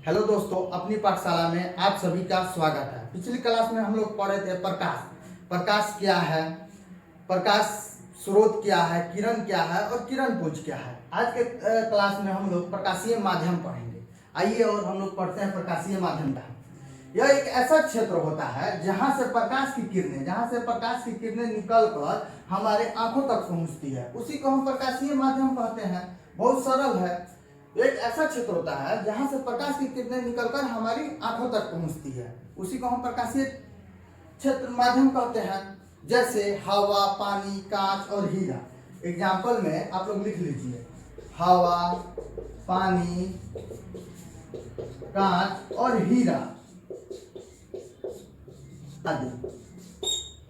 Hello दोस्तों, अपनी पाठशाला में आप सभी का स्वागत है। पिछली क्लास में हम लोग पढ़े थे प्रकाश। प्रकाश क्या है, प्रकाश स्रोत क्या है, किरण क्या है और किरण पुंज क्या है। आज के क्लास में हम लोग प्रकाशीय माध्यम पढ़ेंगे। आइए और हम लोग पढ़ते हैं प्रकाशीय माध्यम का। यह एक ऐसा क्षेत्र होता है जहां से प्रकाश की किरणें निकल कर हमारे आंखों तक पहुंचती है, उसी को हम प्रकाशीय माध्यम कहते हैं। बहुत सरल है। एक ऐसा क्षेत्र होता है जहां से प्रकाश की किरणें निकलकर हमारी आंखों तक पहुंचती है, उसी को हम प्रकाशीय क्षेत्र माध्यम कहते हैं। जैसे हवा, पानी, कांच और हीरा। एग्जाम्पल में आप लोग लिख लीजिए, हवा, पानी, कांच और हीरा आदि।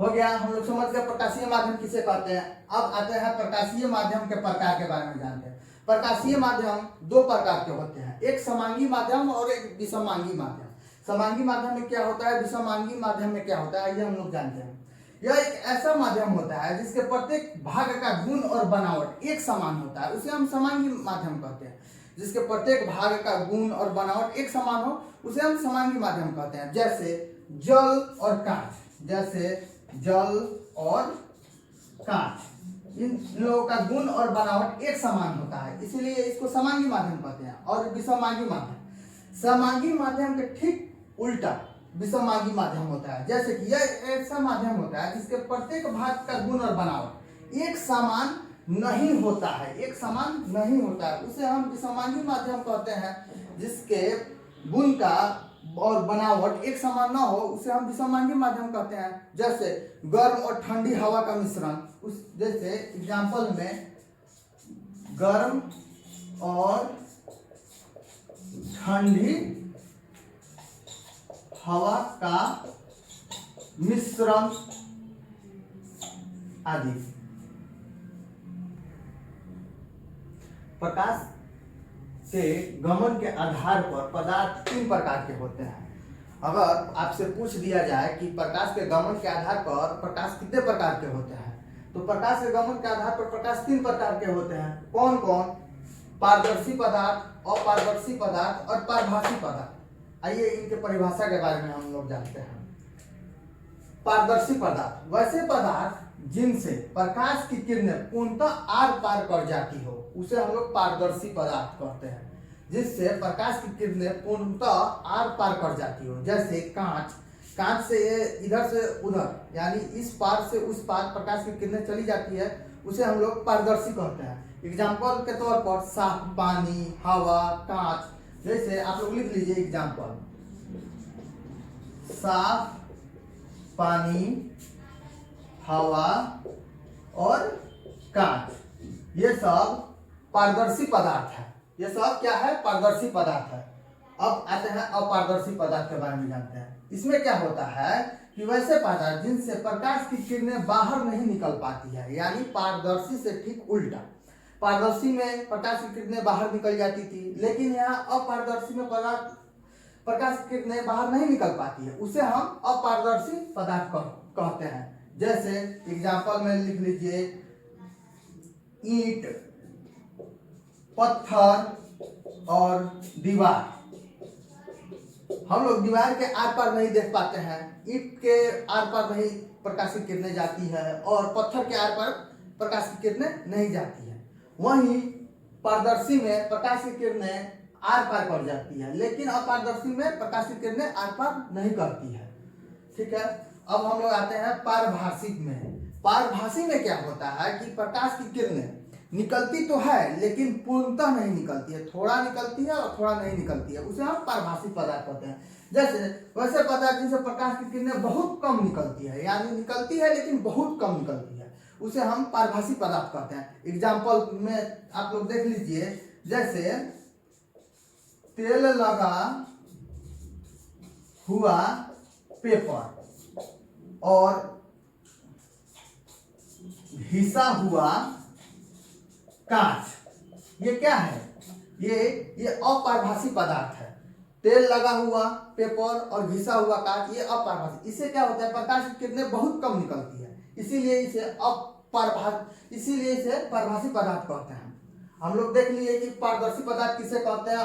हो गया, हम लोग समझ गए प्रकाशीय माध्यम किसे कहते हैं। अब आते हैं प्रकाशीय माध्यम के प्रकार के बारे में जानते हैं। प्रकाशीय माध्यम दो प्रकार के होते हैं, एक समांगी माध्यम और एक विषमांगी माध्यम। समांगी माध्यम में क्या होता है, विषमांगी माध्यम में क्या होता है, आइए हम लोग जानते हैं। यह एक ऐसा माध्यम होता है जिसके प्रत्येक भाग का गुण और बनावट एक समान होता है, उसे हम समांगी माध्यम कहते हैं। जिसके प्रत्येक भाग का गुण और बनावट एक समान हो उसे हम समांगी माध्यम कहते हैं। जैसे जल और कांच, इन लोगों का गुण और बनावट एक समान होता है, इसीलिए इसको समांगी माध्यम कहते हैं। और विषमांगी माध्यम, समांगी माध्यम के ठीक उल्टा विषमांगी माध्यम होता है। जैसे कि यह ऐसा माध्यम होता है जिसके प्रत्येक भाग का गुण और बनावट एक समान नहीं होता है, उसे हम विषमांगी माध्यम कहते हैं। जिसके गुण का और बनावट एक समान ना हो उसे हम विषमांगी माध्यम कहते हैं। जैसे गर्म और ठंडी हवा का मिश्रण, जैसे एग्जाम्पल में गर्म और ठंडी हवा का मिश्रण आदि। प्रकाश के गमन के आधार पर पदार्थ तीन प्रकार के होते हैं। अगर आपसे पूछ दिया जाए कि प्रकाश के गमन के आधार पर प्रकाश कितने प्रकार के होते हैं, तो प्रकाश के गमन के आधार पर प्रकाश तीन प्रकार के होते हैं। कौन कौन? पारदर्शी पदार्थ, अपारदर्शी पदार्थ और पारभासी पदार्थ। आइए इनके परिभाषा के बारे में हम लोग जानते हैं। पारदर्शी पदार्थ वैसे पदार्थ जिनसे प्रकाश की किरणें पूर्णतः आर पार कर जाती हो, उसे हम लोग पारदर्शी पदार्थ कहते हैं। जिससे प्रकाश की किरणें पूर्णतः आर पार कर जाती हो। जैसे कांच से इधर से उधर, यानी इस पार से उस पार प्रकाश की किरणें चली जाती है, उसे हम लोग पारदर्शी कहते हैं। एग्जाम्पल के तौर पर साफ पानी, हवा, कांच। जैसे आप लोग लिख लीजिए एग्जाम्पल, साफ पानी, हवा और कांच, ये सब पारदर्शी पदार्थ है। ये सब क्या है? पारदर्शी पदार्थ है। अब आते हैं अपारदर्शी पदार्थ के बारे में जानते हैं। इसमें क्या होता है कि वैसे पदार्थ जिनसे प्रकाश की किरणें बाहर नहीं निकल पाती है, यानी पारदर्शी से ठीक उल्टा। पारदर्शी में प्रकाश की किरणें बाहर निकल जाती थी, लेकिन यहाँ अपारदर्शी में प्रकाश की किरणें बाहर नहीं निकल पाती है, उसे हम अपारदर्शी पदार्थ कहते हैं। जैसे एग्जाम्पल में लिख लीजिए, ईंट, पत्थर और दीवार। हम लोग दीवार के आर पार नहीं देख पाते हैं, ईंट के आर पार नहीं प्रकाश की किरणें जाती है और पत्थर के आर पार प्रकाश की किरणें नहीं जाती है। वहीं पारदर्शी में प्रकाश की किरणें आर पार कर जाती है, लेकिन अपारदर्शी में प्रकाश की किरणें आर पार नहीं करती है। ठीक है। अब हम लोग आते हैं पारभासी में। पारभासी में क्या होता है कि प्रकाश की किरणें निकलती तो है लेकिन पूर्णतः नहीं निकलती है, थोड़ा निकलती है और थोड़ा नहीं निकलती है, उसे हम पारभासी पदार्थ कहते हैं। जैसे वैसे पदार्थ जिनसे प्रकाश की किरणें बहुत कम निकलती है, यानी निकलती है लेकिन बहुत कम निकलती है, उसे हम पारभासी पदार्थ कहते हैं। एग्जाम्पल में आप लोग देख लीजिए, जैसे तेल लगा हुआ पेपर और घिसा हुआ कांच, ये क्या है? ये अपारभासी पदार्थ है। तेल लगा हुआ पेपर और घिसा हुआ कांच, ये अपारभासी। इससे क्या होता है? प्रकाश की किरणें बहुत कम निकलती है, इसीलिए इसे पारभासी पदार्थ कहते हैं। हम लोग देख लिए कि पारदर्शी पदार्थ किसे कहते हैं,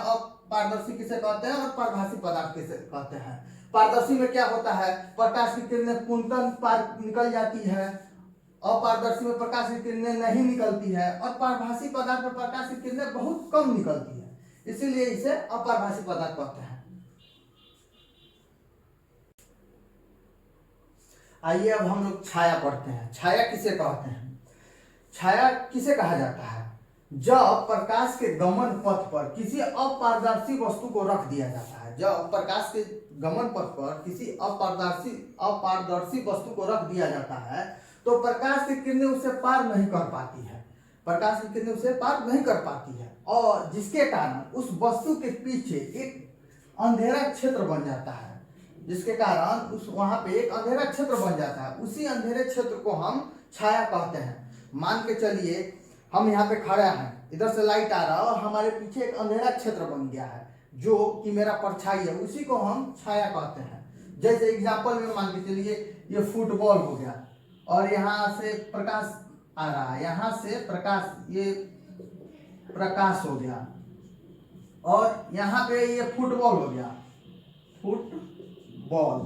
पारदर्शी किसे कहते हैं और पारभासी पदार्थ किसे कहते हैं। पारदर्शी में क्या होता है, प्रकाश की किरणें पूर्णतः पार निकल जाती है, अपारदर्शी में प्रकाश की किरणें नहीं निकलती है, और पारभासी पदार्थ में प्रकाश की किरणें बहुत कम निकलती है, इसीलिए इसे अपारभासी पदार्थ कहते हैं। आइए अब हम लोग छाया पढ़ते हैं। छाया किसे कहते हैं? छाया किसे कहा जाता है? जब प्रकाश के गमन पथ पर किसी अपारदर्शी वस्तु को रख दिया जाता है। जब प्रकाश के गमन पथ पर किसी अपारदर्शी वस्तु को रख दिया जाता है तो प्रकाश की किरणें उसे पार नहीं कर पाती है। प्रकाश की किरणें उसे पार नहीं कर पाती है, और जिसके कारण उस वस्तु के पीछे एक अंधेरा क्षेत्र बन जाता है। जिसके कारण उस वहां पे एक अंधेरा क्षेत्र बन जाता है। उसी अंधेरे क्षेत्र को हम छाया कहते हैं। मान के चलिए हम यहाँ पे खड़े हैं, इधर से लाइट आ रहा है और हमारे पीछे एक अंधेरा क्षेत्र बन गया है जो कि मेरा परछाई है, उसी को हम छाया कहते हैं। जैसे एग्जाम्पल में मान के चलिए ये फुटबॉल हो गया और यहाँ से प्रकाश आ रहा है, यहाँ से प्रकाश, ये प्रकाश हो गया, और यहाँ पे ये फुटबॉल हो गया, फुटबॉल,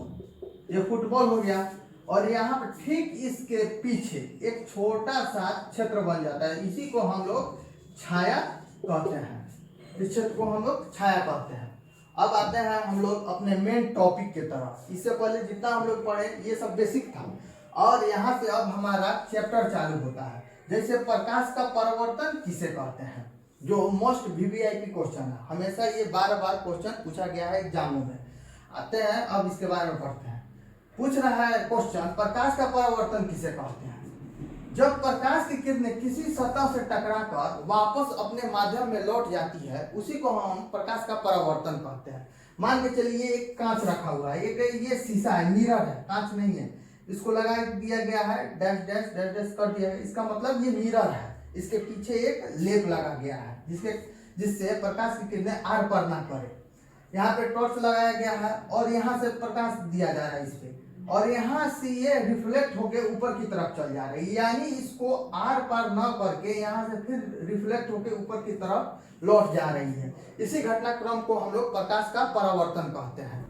ये फुटबॉल हो गया, और यहाँ पर ठीक इसके पीछे एक छोटा सा क्षेत्र बन जाता है। इसी को हम लोग छाया कहते हैं। इस क्षेत्र को हम लोग छाया कहते हैं। अब आते हैं हम लोग अपने मेन टॉपिक की तरफ। इससे पहले जितना हम लोग पढ़े ये सब बेसिक था, और यहाँ से अब हमारा चैप्टर चालू होता है। जैसे प्रकाश का परावर्तन किसे कहते हैं, जो मोस्ट वीवीआईपी क्वेश्चन है। हमेशा ये बार बार क्वेश्चन पूछा गया है एग्जामों में। आते हैं अब इसके बारे में पढ़ते हैं। पूछ रहा है क्वेश्चन, प्रकाश का परावर्तन किसे कहते हैं? जब प्रकाश की किरणें किसी सतह से टकराकर वापस अपने माध्यम में लौट जाती है, उसी को हम प्रकाश का परावर्तन कहते हैं। मान के चलिए एक कांच रखा हुआ है, ये शीशा है, मिरर है, कांच नहीं है। इसको लगा दिया गया है, डैश डैश डैश डैश कर दिया है, इसका मतलब ये मिरर है। इसके पीछे एक लेप लगा गया है जिससे प्रकाश की किरणें आर पार ना करे। यहाँ पे टॉर्च लगाया गया है और यहाँ से प्रकाश दिया जा रहा है इस पे, और यहाँ से ये रिफ्लेक्ट होके ऊपर की तरफ चल जा रही है, यानी इसको आर पार न करके यहाँ से फिर रिफ्लेक्ट होके ऊपर की तरफ लौट जा रही है। इसी घटनाक्रम को हम लोग प्रकाश का परावर्तन कहते हैं।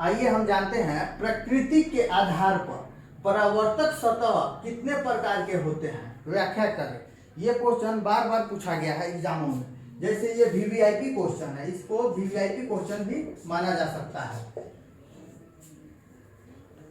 आइए हम जानते हैं प्रकृति के आधार पर परावर्तक सतह कितने प्रकार के होते हैं, व्याख्या करें। ये क्वेश्चन बार बार पूछा गया है एग्जामों में। जैसे ये वीवीआईपी क्वेश्चन है, इसको वीवीआईपी क्वेश्चन भी माना जा सकता है।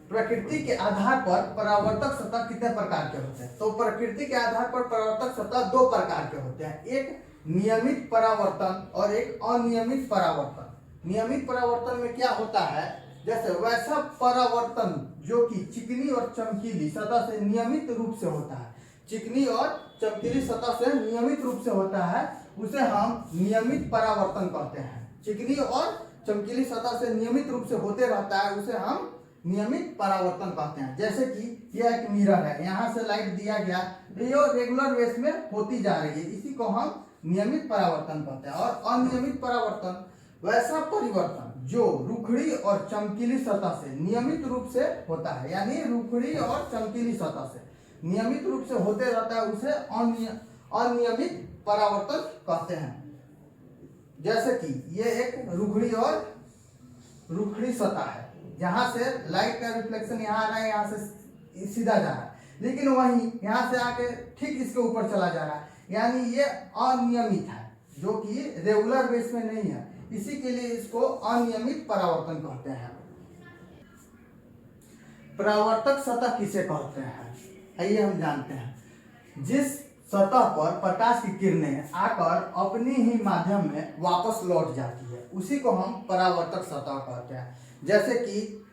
प्रकृति के आधार पर परावर्तक सतह कितने प्रकार के होते हैं? तो प्रकृति के आधार पर परावर्तक सतह दो प्रकार के होते हैं, एक नियमित परावर्तन और एक अनियमित परावर्तन। नियमित परावर्तन में क्या होता है, जैसे वैसा परावर्तन जो कि चिकनी और चमकीली सतह से नियमित रूप से होता है, चिकनी और चमकीली सतह से नियमित रूप से होता है, उसे हम नियमित परावर्तन कहते हैं। चिकनी और चमकीली सतह से नियमित रूप से होते रहता है, उसे हम नियमित परावर्तन कहते हैं। जैसे कि यह एक मिरर है, यहाँ से लाइट दिया गया, ये रेगुलर बेस में होती जा रही है, इसी को हम नियमित परावर्तन कहते हैं। और अनियमित परावर्तन वैसा परिवर्तन जो रुखड़ी और चमकीली सतह से नियमित रूप से होता है, यानी रुखड़ी और चमकीली सतह से नियमित रूप से होते रहता है, उसे अनियमित परावर्तन कहते हैं। जैसे कि ये एक रुखड़ी सतह है, जहां से लाइट का रिफ्लेक्शन यहाँ आ रहा है, यहाँ से सीधा जा रहा है, लेकिन वहीं यहाँ से आके ठीक इसके ऊपर चला जा रहा है, यानी ये अनियमित है, जो कि रेगुलर बेस में नहीं है, इसी के लिए इसको अनियमित परावर्तन कहते हैं। परावर्तक सतह किसे कहते हैं, आइए हम जानते हैं। जिस सतह पर प्रकाश की किरणें आकर अपनी ही माध्यम में वापस लौट जाती है, उसी को हम परावर्तक सतह कहते हैं। जैसे कि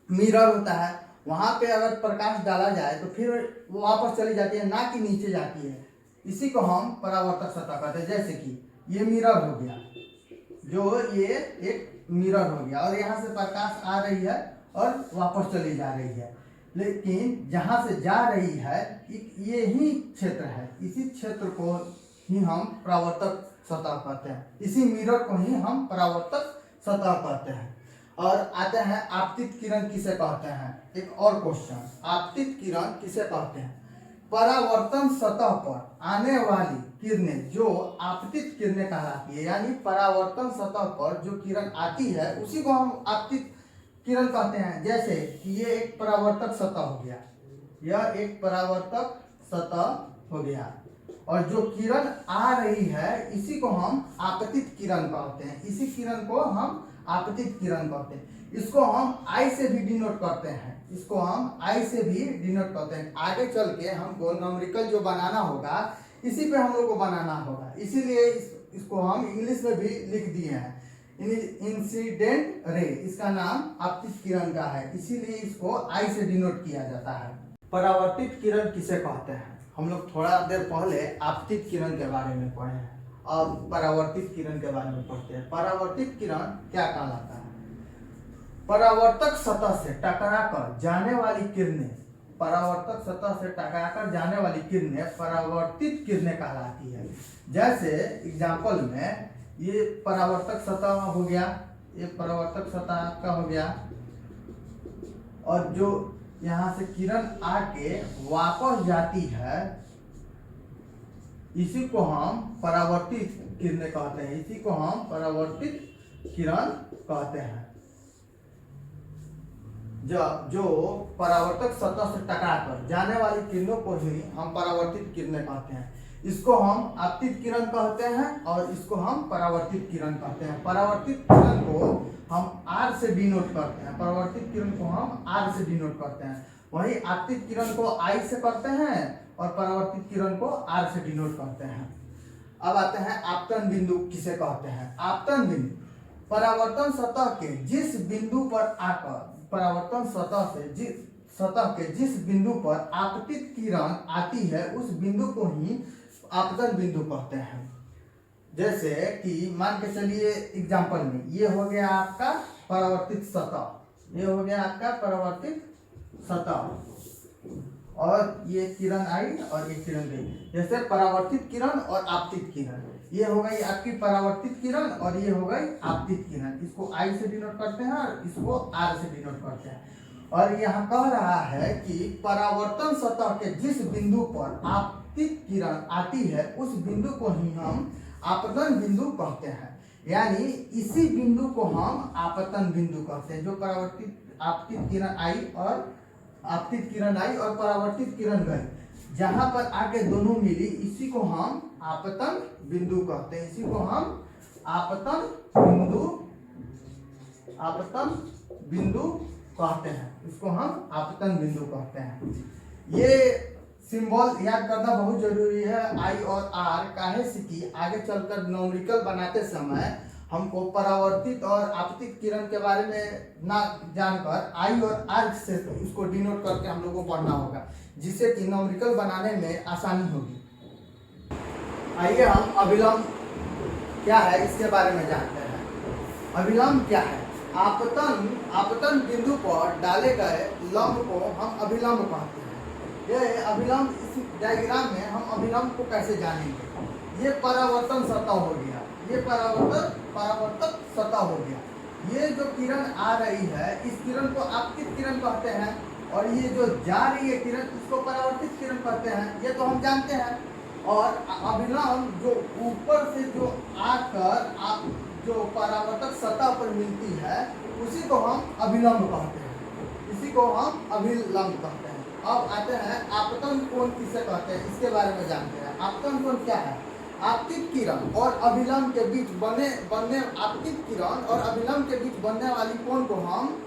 मिरर होता है, वहां पे अगर प्रकाश डाला जाए तो फिर वो वापस चली जाती है, ना कि नीचे जाती है, इसी को हम परावर्तक सतह कहते हैं। जैसे कि ये मिरर हो गया, जो ये एक मिरर हो गया, और यहाँ से प्रकाश आ रही है और वापस चली जा रही है, लेकिन जहाँ से जा रही है ये ही क्षेत्र है, इसी क्षेत्र को ही हम परावर्तक सतह कहते हैं, इसी मिरर को ही हम परावर्तक सतह कहते हैं। और आते हैं आपतित किरण किसे कहते हैं, एक और क्वेश्चन, आपतित किरण किसे कहते हैं? परावर्तन सतह पर आने वाली किरणें जो आपतित किरणें कहलाती है, यानी परावर्तन सतह पर जो किरण आती है उसी को हम आपतित किरण कहते हैं। जैसे कि ये एक परावर्तक सतह हो गया, यह एक परावर्तक सतह हो गया, और जो किरण आ रही है इसी को हम आपतित किरण कहते हैं। इसी किरण को हम आपतित किरण कहते हैं। इसको हम आई से भी डिनोट करते हैं, इसको हम आई से भी डिनोट करते हैं। आगे चल के हमको न्यूमेरिकल जो बनाना होगा इसी पे हम लोग को बनाना होगा, इसीलिए इसको हम इंग्लिश में भी लिख दिए हैं। इंसिडेंट रे इसका नाम आपतित किरण का है, इसीलिए इसको आई से डिनोट किया जाता है। परावर्तित किरण किसे कहते हैं? हम लोग थोड़ा देर पहले आपतित किरण के बारे में पढ़े हैं, अब परावर्तित किरण के बारे में पढ़ते हैं। परावर्तित किरण क्या कहलाता है? परावर्तक सतह से टकराकर जाने वाली किरणें, परावर्तक सतह से टकराकर जाने वाली किरणें परावर्तित किरणें कहलाती है। जैसे एग्जाम्पल में ये परावर्तक सतह हो गया, ये परावर्तक सतह का हो गया, और जो यहाँ से किरण आके वापस जाती है इसी को हम परावर्तित किरणें कहते हैं, इसी को हम परावर्तित किरण कहते हैं। जो परावर्तक सतह से टकराकर जाने वाली किरणों को ही हम परावर्तित किरणें कहते हैं। इसको हम आपतित किरण कहते हैं और इसको हम परावर्तित किरण कहते हैं। परावर्तित किरण को हम आर से डिनोट करते हैं, परावर्तित किरण को हम आर से डिनोट करते हैं। वहीं आपतित किरण को आई से करते हैं और परावर्तित किरण को आर से डिनोट करते हैं। अब आते हैं आपतन बिंदु किसे कहते हैं? आपतन बिंदु परावर्तन सतह के जिस बिंदु पर आकर, परावर्तन सतह के जिस बिंदु पर आपतित किरण आती है उस बिंदु को ही आपतन बिंदु कहते हैं। जैसे कि मान के चलिए एग्जाम्पल में ये हो गया आपका परावर्तित सतह, ये हो गया आपका परावर्तित सतह, और ये किरण आई और ये किरण गई। जैसे परावर्तित किरण और आपतित किरण, ये हो गई आपकी परावर्तित किरण और ये हो गई आपतित किरण। इसको आई से डिनोट करते हैं और इसको आर से डिनोट करते हैं। और यहाँ कह रहा है कि परावर्तन सतह के जिस बिंदु पर आपतित किरण आती है उस बिंदु को ही हम आपतन बिंदु कहते हैं, यानी इसी बिंदु को हम आपतन बिंदु कहते हैं। जो परावर्तित आपतित किरण आई और आपतित किरण आई और परावर्तित किरण गई, जहां पर आके दोनों मिली इसी को हम आपतन बिंदु कहते हैं। इसी को हम आपतन बिंदु कहते हैं, इसको हम आपतन बिंदु कहते हैं। ये सिंबल याद करना बहुत जरूरी है, आई और आर, काहे से कि आगे चलकर न्यूमेरिकल बनाते समय हमको परावर्तित और आपतित किरण के बारे में ना जानकर आई और आर से इसको डिनोट करके हम लोग को पढ़ना होगा, जिससे कि न्यूमेरिकल बनाने में आसानी होगी। आइए हम अभिलंब क्या है इसके बारे में जानते हैं। अभिलंब क्या है? आपतन बिंदु पर डाले गए लंब को हम अभिलंब कहते हैं। ये अभिलंब, इस डायग्राम में हम अभिलंब को कैसे जानेंगे? ये परावर्तन सतह हो गया, ये परावर्तक सतह हो गया। ये जो किरण आ रही है इस किरण को आपतित किरण कहते हैं, और ये जो जा रही है किरण इसको परावर्तित किरण कहते हैं, ये तो हम जानते हैं। और अभिलंब जो ऊपर से जो आकर आप जो परावर्तक सतह पर मिलती है उसी को हम अभिलंब कहते हैं, इसी को हम अभिलंब कहते हैं। अब आते हैं आपतन कोण किसे कहते हैं, इसके बारे में जानते हैं। आपतन कोण क्या है? आपतित किरण और अभिलंब के बीच बनने आपतित किरण और अभिलंब के बीच बनने वाली कोण को हम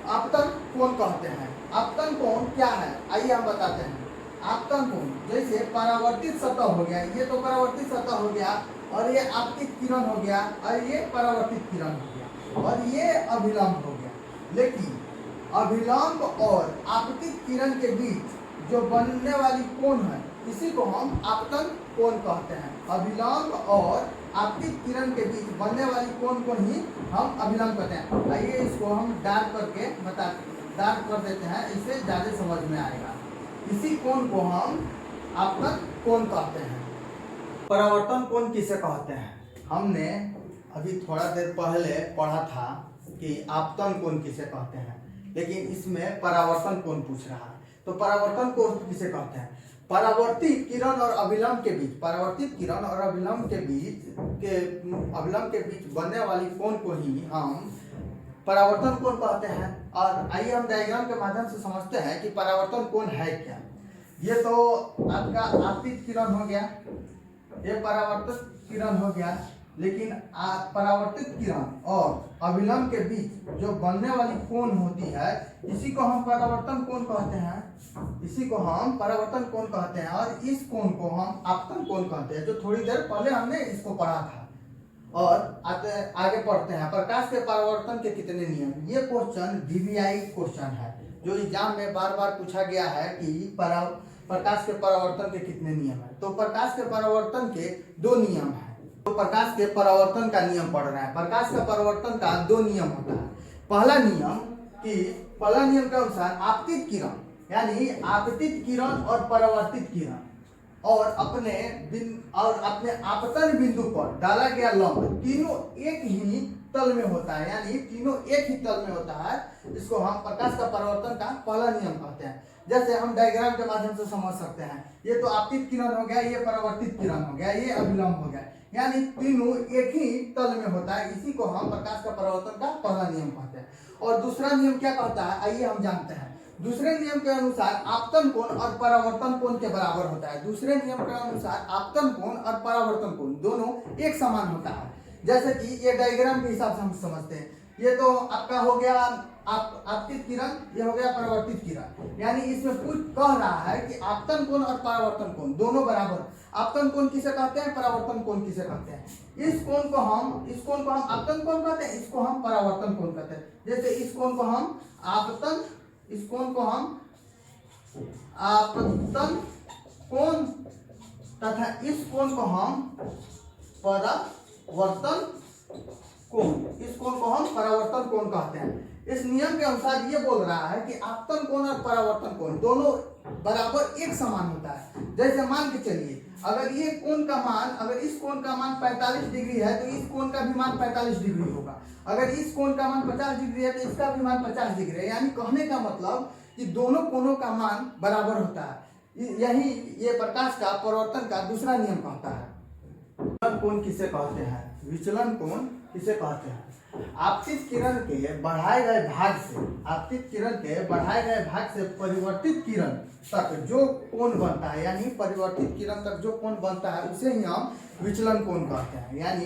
आपतन कोण कहते हैं। आपतन कोण क्या है आइए हम बताते हैं। आपतन कोण जैसे परावर्तित सतह हो गया, ये तो परावर्तित सतह हो गया, और ये आपतित किरण हो गया, और ये परावर्तित किरण हो गया, और ये अभिलंब हो गया। लेकिन अभिलंब और आपतित किरण के बीच जो बनने वाली कोण है इसी को हम आपतन कोण कहते हैं। अभिलंब और आपतित किरण के बीच बनने वाली कोण को ही हम अभिलंब कहते हैं। आइए इसको हम डार्क कर देते हैं, इससे ज्यादा समझ में आएगा। इसी कोण को हम आपतन कोण कहते हैं। परावर्तन कोण किसे कहते हैं? हमने अभी थोड़ा देर पहले पढ़ा था कि आपतन कोण किसे कहते हैं, लेकिन इसमें परावर्तन कोण पूछ रहा है। तो परावर्तन कोण किसे कहते हैं? परावर्तित किरण और अभिलंब के बीच, परावर्तित किरण और अभिलंब के बीच बनने वाली कोण को ही हम परावर्तन कोण कहते हैं। और आइए हम डायग्राम के माध्यम से समझते हैं कि परावर्तन कोण है क्या। ये तो आपका आपतित किरण हो गया, ये परावर्तित किरण हो गया, लेकिन परावर्तित किरण और अभिलंब के बीच जो बनने वाली कोण होती है इसी को हम परावर्तन कोण कहते हैं, इसी को हम परावर्तन कोण कहते हैं। और इस कोण को हम आपतन कोण कहते हैं, जो थोड़ी देर पहले हमने इसको पढ़ा था। और आगे पढ़ते हैं, प्रकाश के परावर्तन के कितने नियम। ये क्वेश्चन VVI क्वेश्चन है जो एग्जाम में बार बार पूछा गया है कि प्रकाश के परावर्तन के कितने नियम है। तो प्रकाश के परावर्तन के 2 नियम है। तो प्रकाश के परावर्तन का नियम पढ़ रहे हैं। प्रकाश का परावर्तन का 2 नियम होता है। पहला नियम के अनुसार आपतित किरण, यानी आपतित किरण और परावर्तित किरण और अपने आपतन बिंदु पर डाला गया लंब तीनों एक ही तल में होता है, यानी तीनों एक ही तल में होता है। इसको हम प्रकाश का परावर्तन का पहला नियम कहते हैं। जैसे हम डायग्राम के माध्यम से समझ सकते हैं, ये तो आपतित किरण हो गया, ये परावर्तित किरण हो गया, ये अभिलंब हो गया, यानी तीनों एक ही तल में होता है। इसी को हम प्रकाश का परावर्तन का पहला नियम कहते हैं। और दूसरा नियम क्या कहता है, आइए हम जानते हैं। दूसरे नियम के अनुसार आपतन कोण और परावर्तन कोण के बराबर होता है। दूसरे नियम के अनुसार आपतन कोण और परावर्तन कोण दोनों एक समान होता है। जैसे कि ये डायग्राम के हिसाब से हम समझते हैं, ये तो आपका हो गया आपतित किरण, ये हो गया परावर्तित किरण, यानी इसमें कह रहा है कि आपतन कोण और परावर्तन कोण दोनों बराबर। आपतन कोण किसे कहते हैं, परावर्तन कोण किसे कहते हैं। इस कोण को हम आपतन कोण कहते हैं, इसको हम परावर्तन कोण कहते हैं। जैसे इस कोण को हम आपतन कोण तथा इस कोण को हम परावर्तन कोण कहते हैं। इस नियम के अनुसार ये बोल रहा है कि आपतन कोण और परावर्तन कोण दोनों बराबर एक समान होता है। जैसे मान के चलिए, अगर ये कोण का मान, अगर इस कोण का मान 45 डिग्री है तो इस कोण का भी मान 45 डिग्री होगा। अगर इस कोण का मान 50 डिग्री है तो इसका भी मान 50 डिग्री है। यानी कहने का मतलब कि दोनों कोणों का मान बराबर होता है। यही ये प्रकाश का परावर्तन का दूसरा नियम कहता है। विचलन कोण किसे कहते हैं? विचलन कोण किसे कहते हैं? आपतित किरण के बढ़ाए गए भाग से परिवर्तित किरण तक जो कोण बनता है, यानी परिवर्तित किरण तक जो कोण बनता है उसे ही हम विचलन कोण कहते हैं। यानी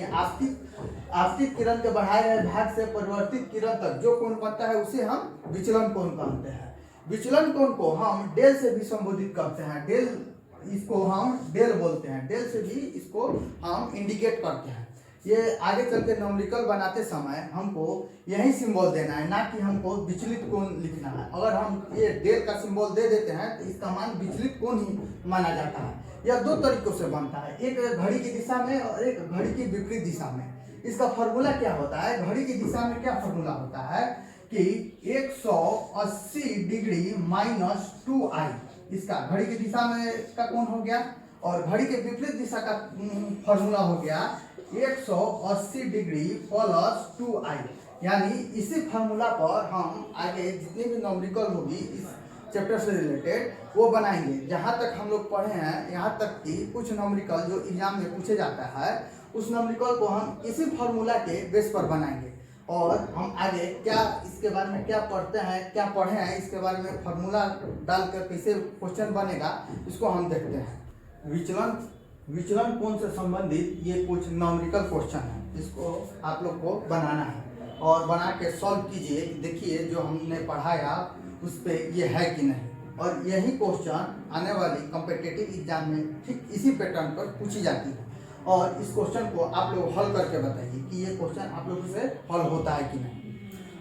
आपतित किरण के बढ़ाए गए भाग से परिवर्तित किरण तक जो कोण बनता है उसे हम विचलन कोण कहते हैं। विचलन कोण को हम डेल से भी संबोधित करते हैं। इसको हम डेल बोलते हैं। डेल से भी इसको हम इंडिकेट करते हैं। ये आगे चल के न्यूमेरिकल बनाते समय हमको यही सिंबल देना है, ना कि हमको विचलित कोण लिखना है। अगर हम ये डेल का सिंबल दे देते हैं तो इसका मान विचलित कोण ही माना जाता है। यह 2 तरीकों से बनता है, एक घड़ी की दिशा में और एक घड़ी की विपरीत दिशा में। इसका फॉर्मूला क्या होता है? घड़ी की दिशा में क्या फॉर्मूला होता है कि 180 डिग्री माइनस 2i, इसका घड़ी की दिशा में का कोण हो गया। और घड़ी के विपरीत दिशा का फॉर्मूला हो गया 180 डिग्री प्लस 2i। यानी इसी फार्मूला पर हम आगे जितनी भी न्यूमेरिकल होगी इस चैप्टर से रिलेटेड वो बनाएंगे। जहाँ तक हम लोग पढ़े हैं, यहाँ तक कि कुछ न्यूमेरिकल जो एग्जाम में पूछे जाता है उस न्यूमेरिकल को हम इसी फार्मूला के बेस पर बनाएंगे। और हम आगे क्या इसके बारे में क्या पढ़ते हैं, क्या पढ़े हैं, इसके बारे में फार्मूला डालकर कैसे क्वेश्चन बनेगा इसको हम देखते हैं। विचलन कोण से संबंधित ये कुछ न्यूमेरिकल क्वेश्चन है, इसको आप लोग को बनाना है और बना के सॉल्व कीजिए। देखिए जो हमने पढ़ाया उस पर ये है कि नहीं। और यही क्वेश्चन आने वाली कॉम्पिटिटिव एग्जाम में ठीक इसी पैटर्न पर पूछी जाती है। और इस क्वेश्चन को आप लोग हल करके बताइए कि ये क्वेश्चन आप लोगों से हल होता है कि नहीं।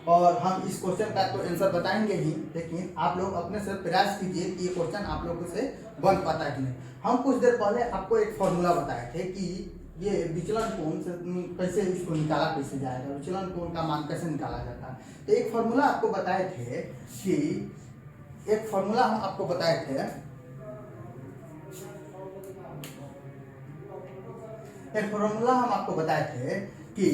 और हम इस क्वेश्चन का तो आंसर बताएंगे ही, लेकिन आप लोग अपने से प्रयास कीजिए कि ये क्वेश्चन आप लोगों से बन पाता है कि नहीं। हम कुछ देर पहले आपको एक फॉर्मूला बताए थे कि ये विचलन कोण से कैसे इसको निकाला कैसे जाएगा, विचलन कोण का मान कैसे निकाला जाता है। तो एक फॉर्मूला आपको बताए थे कि एक फॉर्मूला हम आपको बताए थे कि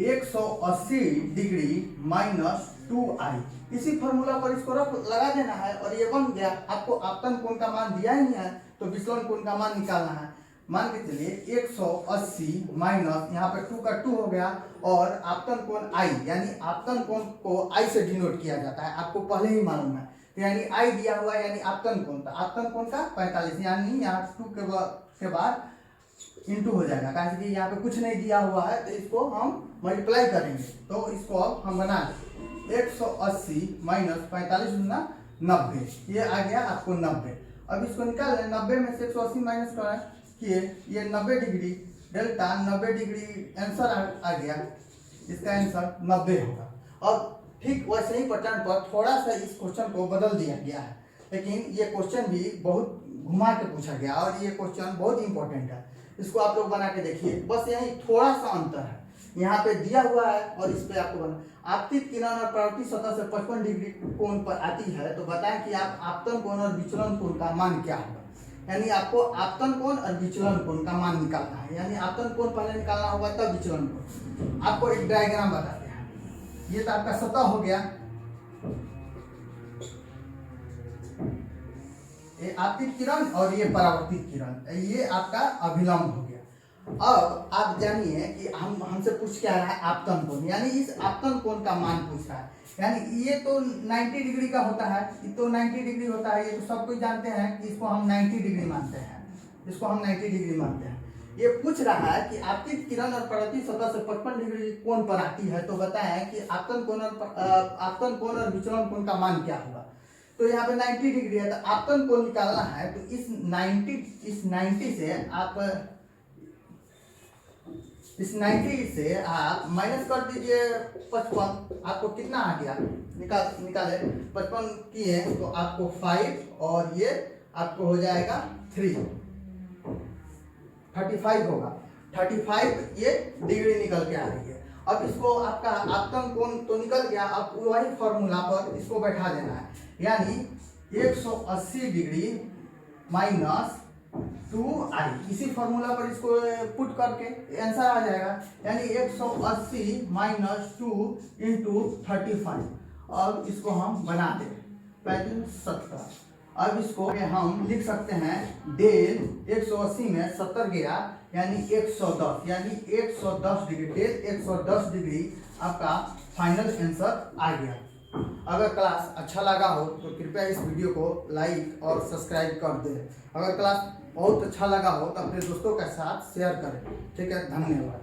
180 डिग्री माइनस 2i। इसी फॉर्मूला पर इसको रख लगा देना है और ये बन गया। आपको आपतन कोण का मान दिया ही है तो विचलन कोण का मान निकालना है। मान के चलिए 180 माइनस यहाँ पे 2 का 2 हो गया और आपतन कोण i, यानी आपतन कोण को i से डिनोट किया जाता है, आपको पहले ही मालूम है। तो यानी i दिया हुआ है, यानी आपतन कोण, आपतन कोण का 45, यानी यहाँ 2 के बाद इंटू हो जाएगा, कारण कि यहाँ पे कुछ नहीं दिया हुआ है तो इसको हम मल्टीप्लाई करेंगे। तो इसको अब हम बना लें 180 माइनस 45 गुना 90, ये आ गया आपको 90। अब इसको निकाल लें, 90 में से 180 माइनस किए, ये 90 डिग्री डेल्टा 90 डिग्री आंसर आ गया, इसका आंसर 90 होगा। अब ठीक वैसे ही पैटर्न पर थोड़ा सा इस क्वेश्चन को बदल दिया गया है, लेकिन ये क्वेश्चन भी बहुत घुमा के पूछा गया और ये क्वेश्चन बहुत इंपॉर्टेंट है। इसको आप लोग बना के देखिए, बस यही थोड़ा सा अंतर है, यहाँ पे दिया हुआ है और इस पे आपको बना। आपतित किरण और परावर्तित सतह से 55 डिग्री कोण पर आती है तो बताएं कि आप आपतन कोण और विचलन कोण का मान क्या होगा। यानी आपको आपतन कोण और विचलन कोण का मान निकालना है, यानी आपतन कोण पहले निकालना होगा तब विचलन कोण। आपको एक डायग्राम बताते हैं, ये तो आपका सतह हो गया, ये आपतित किरण और ये परावर्तित किरण, ये आपका अभिलंब हो गया। अब आप जानिए कि हमसे पूछ क्या रहा है, आपतन कोण, यानी इस आपतन कोण का मान पूछ रहा है। यानी ये तो 90 डिग्री का होता है, ये तो 90 डिग्री होता है, ये तो सब कुछ जानते हैं कि इसको हम 90 डिग्री मानते हैं, इसको हम 90 डिग्री मानते हैं। ये पूछ रहा है कि आपतित किरण और परावर्तित सतह से 55 डिग्री कोण पर आती है तो बताएं कि आपतन कोण और विचलन कोण का मान क्या होगा। तो यहाँ पे 90 डिग्री है तो आपतन कोण निकालना है, तो इस 90 से आप माइनस कर दीजिए 55, आपको कितना आ गया, निकाले 55 किए तो आपको 5 और ये आपको हो जाएगा 3, 35 होगा, 35 ये डिग्री निकल के आ रही है। अब इसको आपका आपतन कोण तो निकल गया, अब वही फॉर्मूला पर इसको बैठा देना है, यानी 180 डिग्री माइनस 2i, इसी फॉर्मूला पर इसको पुट करके आंसर आ जाएगा, यानी 180 माइनस 2 इंटू 35। अब इसको हम बना दें 70। अब इसको हम लिख सकते हैं डेल 180 में 70 गया यानी 110, यानी 110 डिग्री, डेल 110 डिग्री आपका फाइनल आंसर आ गया। अगर क्लास अच्छा लगा हो तो कृपया इस वीडियो को लाइक और सब्सक्राइब कर दें। अगर क्लास बहुत अच्छा लगा हो तो अपने दोस्तों के साथ शेयर करें। ठीक है, धन्यवाद।